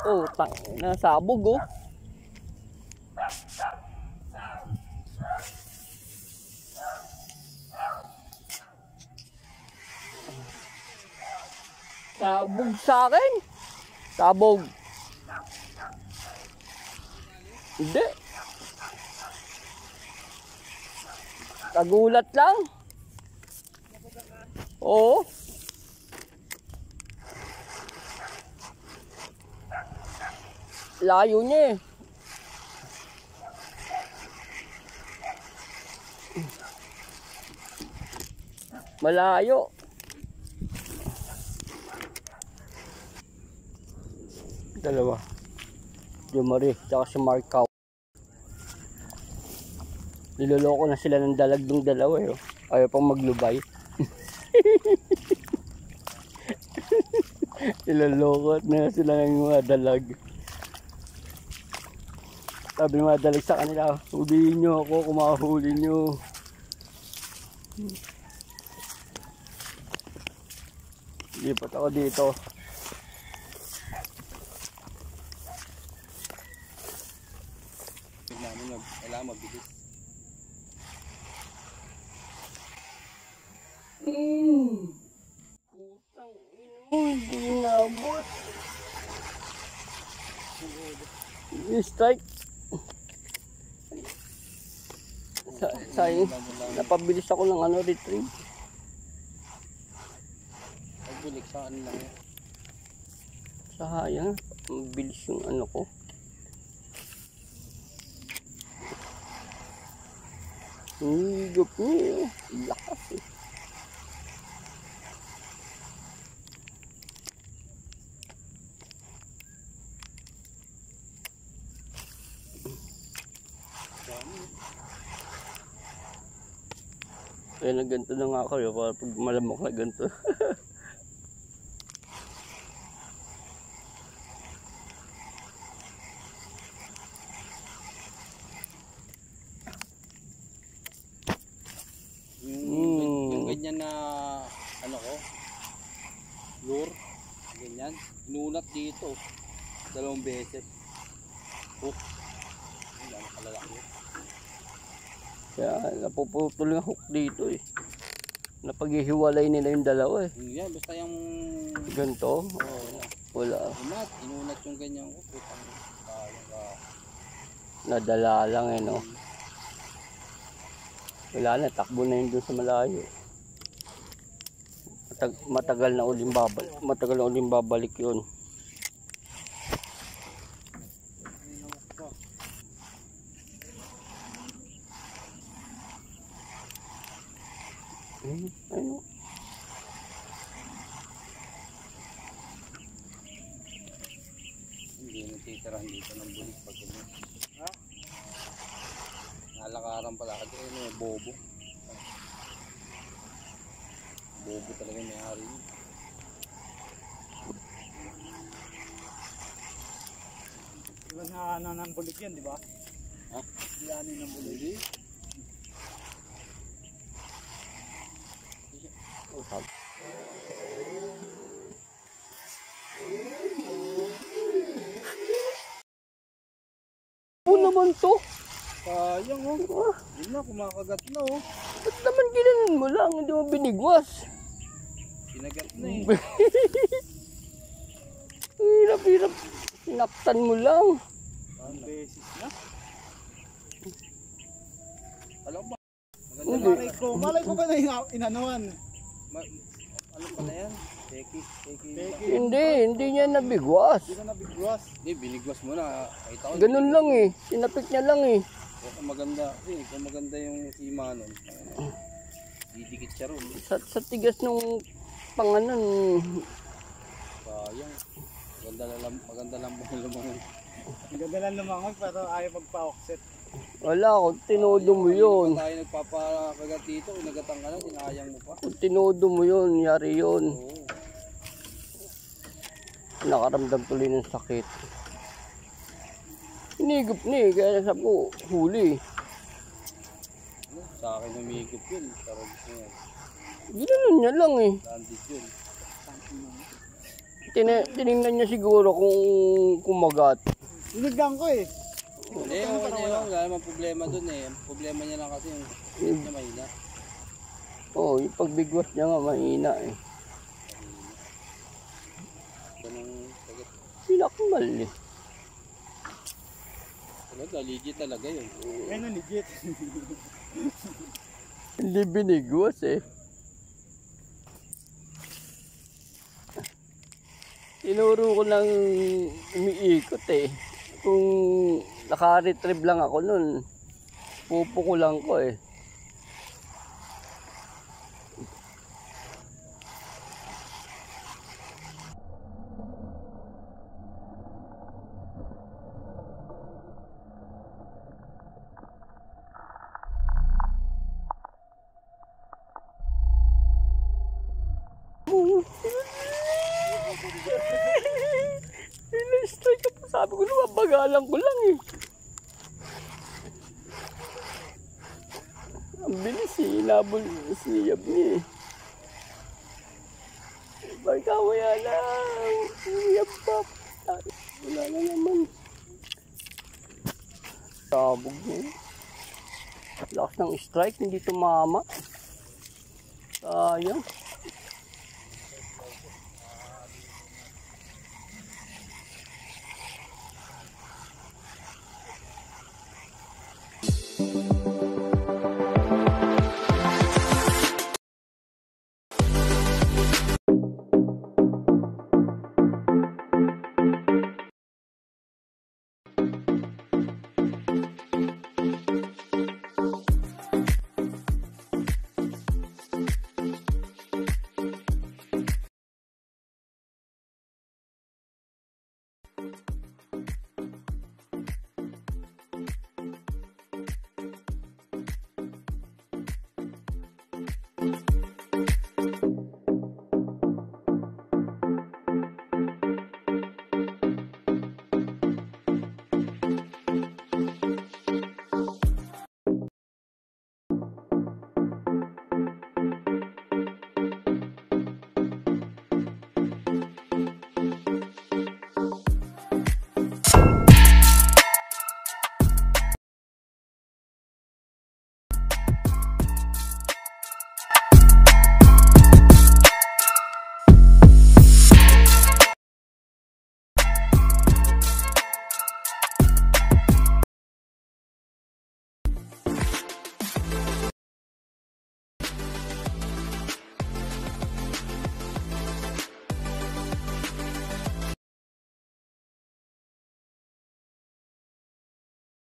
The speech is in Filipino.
Oh, nasabog oh. Sabog sa akin. Sabog. Hindi. Nagulat lang. Oo. Layo niya eh. Malayo. Dalawa. Jumari, tsaka si Marcaw. Niloloko na sila ng dalag ng dalawa eh. Ayaw pang maglubay. Niloloko na sila ng mga dalag. Sabi ng mga dalag sa kanila, huliin nyo ako kung makahuli nyo. Lipat ako dito. Kailangan mabilis. Putang ino, hindi nabot. Strike. Sayang, napabilis ako ng ano, retrieve. Pagbulik sa ano lang yan. Sayang, mabilis yung ano ko. Higop niya, lakas eh. Kaya na ganito na nga kayo para pag malamok na ganito. Yung ganyan na ano ko, lure, ganyan, inunat dito 2 beses. Oh, hindi na kalalaki. Kaya napuputol yung hook dito eh. Napaghihiwalay nila yung dalawa eh. Yan, basta yung ganito, wala. Inunat yung ganyan ko. Nadala lang eh no. Wala na, takbo na yun doon sa malayo. Matagal na uling babalik yun. Ayun. Hindi natitirahan dito ng bulik pag ganyan. Ha? Nalakaran pala kasi may bobo. Bobo talaga may hari niya. Diba na ano ng bulik yan, di ba? Ha? Ano ng bulik? Oo naman to. Sayang oh. Yun na, kumakagat na oh. Ba't naman ginanon mo lang? Hindi mo binigwas. Kinagat na eh. Hirap. Sinaktan mo lang. Ang beses na. Alam ba? Hindi. Malay ko ba na inanuan? Ano pala yan? Teki. Hindi niya nabigwas. Hindi na nabigwas. Hindi, binigwas mo na. Kahit ako. Ganun lang eh. Sinapit niya lang eh. Kung maganda yung sima nun. Didikit siya ron. Sa tigas nung panganan. Sayang. Maganda lang lumangon. Ang ganda lang lumangon pero ayaw magpa-offset. Wala, kung tinodo mo yun. Tayo nagpapakagat dito, inagatan ka na, sinayang mo pa. Kung tinodo mo yun, yari yun. Oo. Nakaramdam tuloy ng sakit. Hinigop ni, kaya sabi ko, huli. Ano? Sa akin humigop yun, sarap niya. Ginanon niya lang eh. Landed yun. Tiningnan niya siguro kung kumagat. Dinigdan ko eh. Hindi, okay na yun. Wala namang problema dun eh. Ang problema niya lang kasi yung sakit niya mahina. Oo, yung pagbigwas niya nga mahina eh. Ganong sakit. Pinakmal eh. Talaga, legit talaga yun. Ayun na legit. Hindi binigwas eh. Tinuro ko lang umiikot eh. Kung naka-retrieve lang ako nun, pupukulan ko eh. Strike ako. Sabi ko naman, bagalan ko lang eh. Ang bilis eh. Inabol si Yabni eh. Bagkawaya lang. Yabap. Wala na naman. Sabog niya eh. Lakas ng strike, hindi tumama. Sayang.